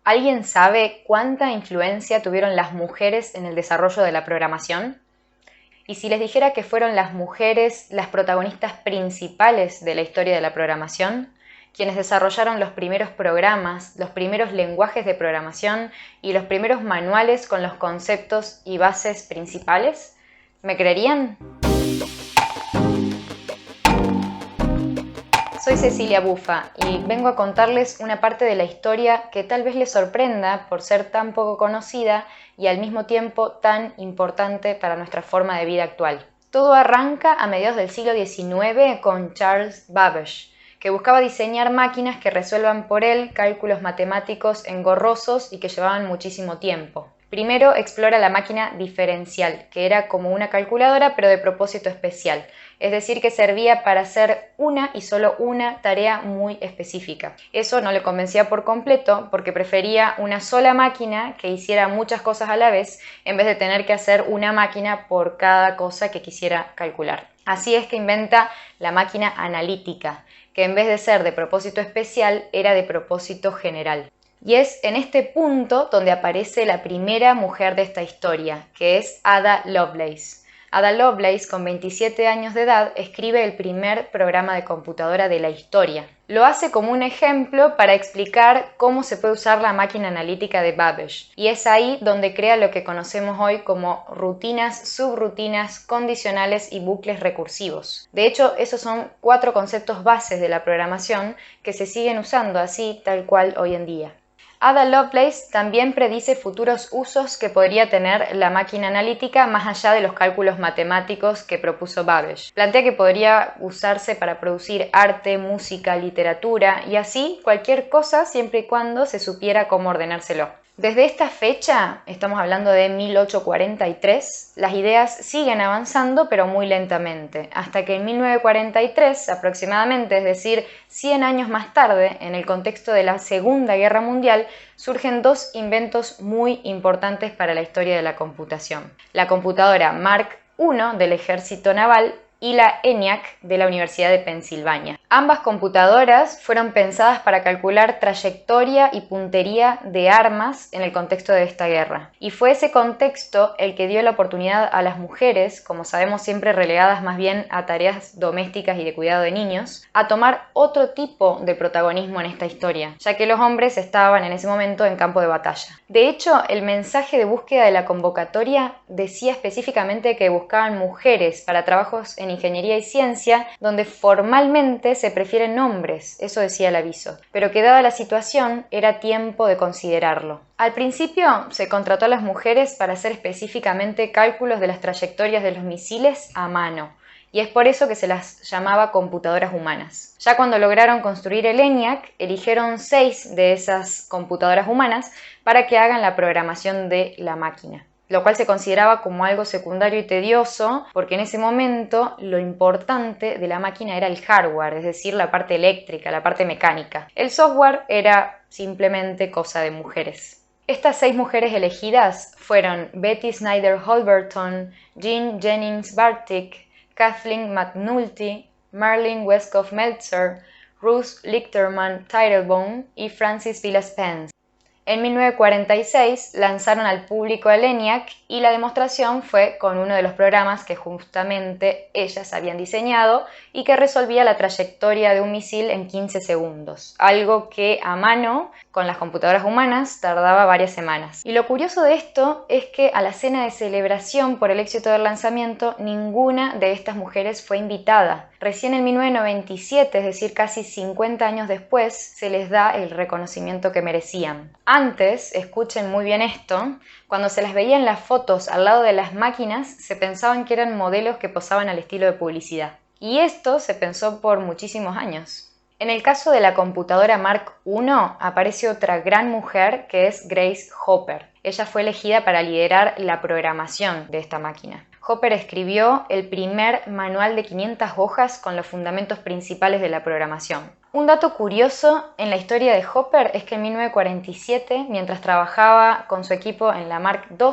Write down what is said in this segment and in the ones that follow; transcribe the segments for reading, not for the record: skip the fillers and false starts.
¿Alguien sabe cuánta influencia tuvieron las mujeres en el desarrollo de la programación? Y si les dijera que fueron las mujeres las protagonistas principales de la historia de la programación, quienes desarrollaron los primeros programas, los primeros lenguajes de programación y los primeros manuales con los conceptos y bases principales, ¿me creerían? Soy Cecilia Bufa y vengo a contarles una parte de la historia que tal vez les sorprenda por ser tan poco conocida y al mismo tiempo tan importante para nuestra forma de vida actual. Todo arranca a mediados del siglo XIX con Charles Babbage, que buscaba diseñar máquinas que resuelvan por él cálculos matemáticos engorrosos y que llevaban muchísimo tiempo. Primero explora la máquina diferencial, que era como una calculadora pero de propósito especial, es decir, que servía para hacer una y solo una tarea muy específica. Eso no le convencía por completo porque prefería una sola máquina que hiciera muchas cosas a la vez en vez de tener que hacer una máquina por cada cosa que quisiera calcular. Así es que inventa la máquina analítica, que en vez de ser de propósito especial era de propósito general. Y es en este punto donde aparece la primera mujer de esta historia, que es Ada Lovelace. Ada Lovelace, con 27 años de edad, escribe el primer programa de computadora de la historia. Lo hace como un ejemplo para explicar cómo se puede usar la máquina analítica de Babbage, y es ahí donde crea lo que conocemos hoy como rutinas, subrutinas, condicionales y bucles recursivos. De hecho, esos son 4 conceptos bases de la programación que se siguen usando así tal cual hoy en día. Ada Lovelace también predice futuros usos que podría tener la máquina analítica más allá de los cálculos matemáticos que propuso Babbage. Plantea que podría usarse para producir arte, música, literatura y así cualquier cosa siempre y cuando se supiera cómo ordenárselo. Desde esta fecha, estamos hablando de 1843, las ideas siguen avanzando pero muy lentamente, hasta que en 1943 aproximadamente, es decir, 100 años más tarde, en el contexto de la Segunda Guerra Mundial, surgen 2 inventos muy importantes para la historia de la computación. La computadora Mark I del Ejército Naval y la ENIAC de la Universidad de Pensilvania. Ambas computadoras fueron pensadas para calcular trayectoria y puntería de armas en el contexto de esta guerra. Y fue ese contexto el que dio la oportunidad a las mujeres, como sabemos siempre relegadas más bien a tareas domésticas y de cuidado de niños, a tomar otro tipo de protagonismo en esta historia, ya que los hombres estaban en ese momento en campo de batalla. De hecho, el mensaje de búsqueda de la convocatoria decía específicamente que buscaban mujeres para trabajos en ingeniería y ciencia, donde formalmente se prefieren hombres, eso decía el aviso, pero que dada la situación era tiempo de considerarlo. Al principio se contrató a las mujeres para hacer específicamente cálculos de las trayectorias de los misiles a mano, y es por eso que se las llamaba computadoras humanas. Ya cuando lograron construir el ENIAC, eligieron 6 de esas computadoras humanas para que hagan la programación de la máquina, lo cual se consideraba como algo secundario y tedioso, porque en ese momento lo importante de la máquina era el hardware, es decir, la parte eléctrica, la parte mecánica. El software era simplemente cosa de mujeres. Estas 6 mujeres elegidas fueron Betty Snyder Holberton, Jean Jennings Bartik, Kathleen McNulty, Marlene Westcott Meltzer, Ruth Lichterman Teitelbaum y Frances Villas Pence. En 1946 lanzaron al público el ENIAC y la demostración fue con uno de los programas que justamente ellas habían diseñado y que resolvía la trayectoria de un misil en 15 segundos, algo que a mano, con las computadoras humanas, tardaba varias semanas. Y lo curioso de esto es que a la cena de celebración por el éxito del lanzamiento, ninguna de estas mujeres fue invitada. Recién en 1997, es decir, casi 50 años después, se les da el reconocimiento que merecían. Antes, escuchen muy bien esto, cuando se las veía en las fotos al lado de las máquinas, se pensaban que eran modelos que posaban al estilo de publicidad. Y esto se pensó por muchísimos años. En el caso de la computadora Mark I aparece otra gran mujer que es Grace Hopper. Ella fue elegida para liderar la programación de esta máquina. Hopper escribió el primer manual de 500 hojas con los fundamentos principales de la programación. Un dato curioso en la historia de Hopper es que en 1947, mientras trabajaba con su equipo en la Mark II,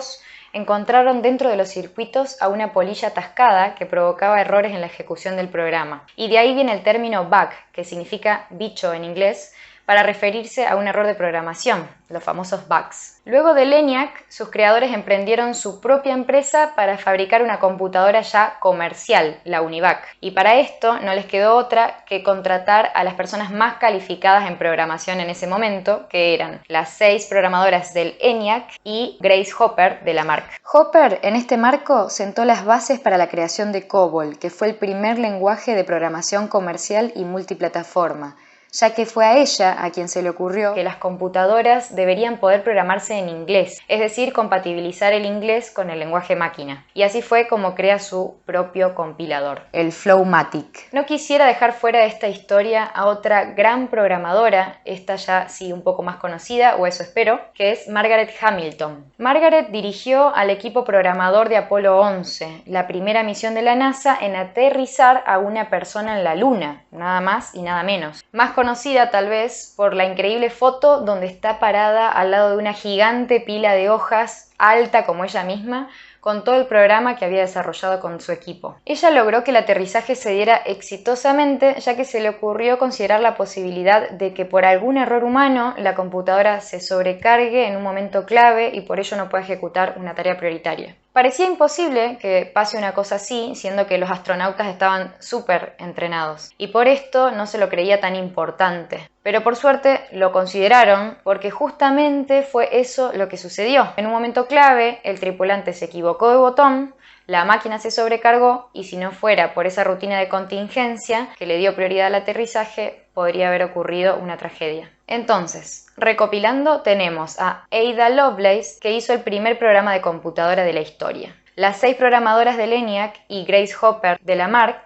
encontraron dentro de los circuitos a una polilla atascada que provocaba errores en la ejecución del programa. Y de ahí viene el término bug, que significa bicho en inglés, para referirse a un error de programación, los famosos bugs. Luego del ENIAC, sus creadores emprendieron su propia empresa para fabricar una computadora ya comercial, la Univac, y para esto no les quedó otra que contratar a las personas más calificadas en programación en ese momento, que eran las 6 programadoras del ENIAC y Grace Hopper de la Marc. Hopper en este marco sentó las bases para la creación de COBOL, que fue el primer lenguaje de programación comercial y multiplataforma, ya que fue a ella a quien se le ocurrió que las computadoras deberían poder programarse en inglés, es decir, compatibilizar el inglés con el lenguaje máquina. Y así fue como crea su propio compilador, el Flowmatic. No quisiera dejar fuera de esta historia a otra gran programadora, esta ya sí un poco más conocida, o eso espero, que es Margaret Hamilton. Margaret dirigió al equipo programador de Apolo 11, la primera misión de la NASA en aterrizar a una persona en la Luna, nada más y nada menos. Más conocida tal vez por la increíble foto donde está parada al lado de una gigante pila de hojas, alta como ella misma, con todo el programa que había desarrollado con su equipo. Ella logró que el aterrizaje se diera exitosamente, ya que se le ocurrió considerar la posibilidad de que por algún error humano la computadora se sobrecargue en un momento clave y por ello no pueda ejecutar una tarea prioritaria. Parecía imposible que pase una cosa así, siendo que los astronautas estaban súper entrenados, y por esto no se lo creía tan importante. Pero por suerte lo consideraron porque justamente fue eso lo que sucedió. En un momento clave, el tripulante se equivocó de botón, la máquina se sobrecargó y si no fuera por esa rutina de contingencia que le dio prioridad al aterrizaje, podría haber ocurrido una tragedia. Entonces, recopilando, tenemos a Ada Lovelace, que hizo el primer programa de computadora de la historia. Las 6 programadoras del ENIAC y Grace Hopper de la Marc,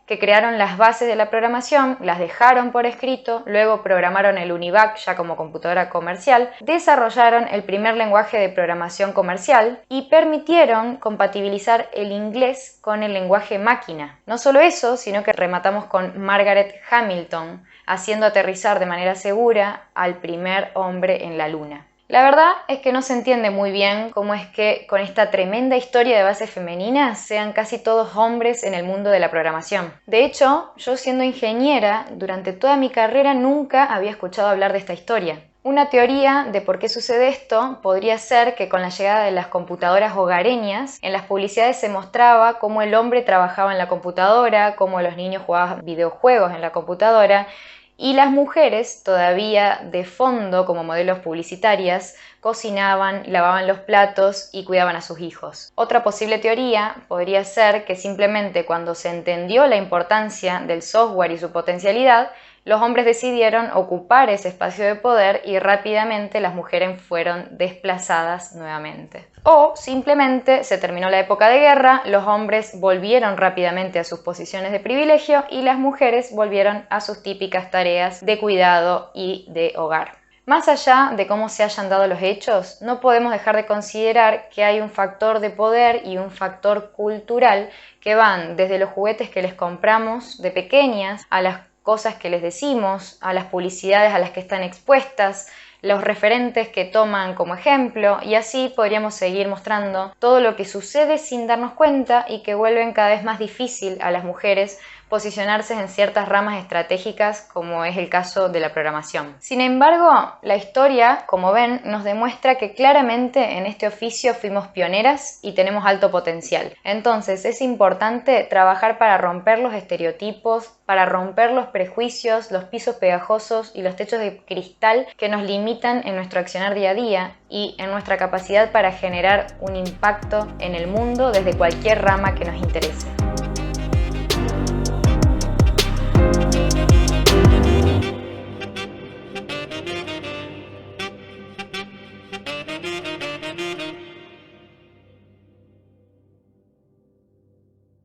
que crearon las bases de la programación, las dejaron por escrito, luego programaron el Univac ya como computadora comercial, desarrollaron el primer lenguaje de programación comercial y permitieron compatibilizar el inglés con el lenguaje máquina. No solo eso, sino que rematamos con Margaret Hamilton, haciendo aterrizar de manera segura al primer hombre en la Luna. La verdad es que no se entiende muy bien cómo es que con esta tremenda historia de bases femeninas sean casi todos hombres en el mundo de la programación. De hecho, yo siendo ingeniera, durante toda mi carrera nunca había escuchado hablar de esta historia. Una teoría de por qué sucede esto podría ser que con la llegada de las computadoras hogareñas, en las publicidades se mostraba cómo el hombre trabajaba en la computadora, cómo los niños jugaban videojuegos en la computadora, y las mujeres, todavía de fondo como modelos publicitarias, cocinaban, lavaban los platos y cuidaban a sus hijos. Otra posible teoría podría ser que simplemente cuando se entendió la importancia del software y su potencialidad, los hombres decidieron ocupar ese espacio de poder y rápidamente las mujeres fueron desplazadas nuevamente. O simplemente se terminó la época de guerra, los hombres volvieron rápidamente a sus posiciones de privilegio y las mujeres volvieron a sus típicas tareas de cuidado y de hogar. Más allá de cómo se hayan dado los hechos, no podemos dejar de considerar que hay un factor de poder y un factor cultural que van desde los juguetes que les compramos de pequeñas a las cosas que les decimos, a las publicidades a las que están expuestas, los referentes que toman como ejemplo, y así podríamos seguir mostrando todo lo que sucede sin darnos cuenta y que vuelven cada vez más difícil a las mujeres posicionarse en ciertas ramas estratégicas como es el caso de la programación. Sin embargo, la historia, como ven, nos demuestra que claramente en este oficio fuimos pioneras y tenemos alto potencial. Entonces es importante trabajar para romper los estereotipos, para romper los prejuicios, los pisos pegajosos y los techos de cristal que nos limitan en nuestro accionar día a día y en nuestra capacidad para generar un impacto en el mundo desde cualquier rama que nos interese.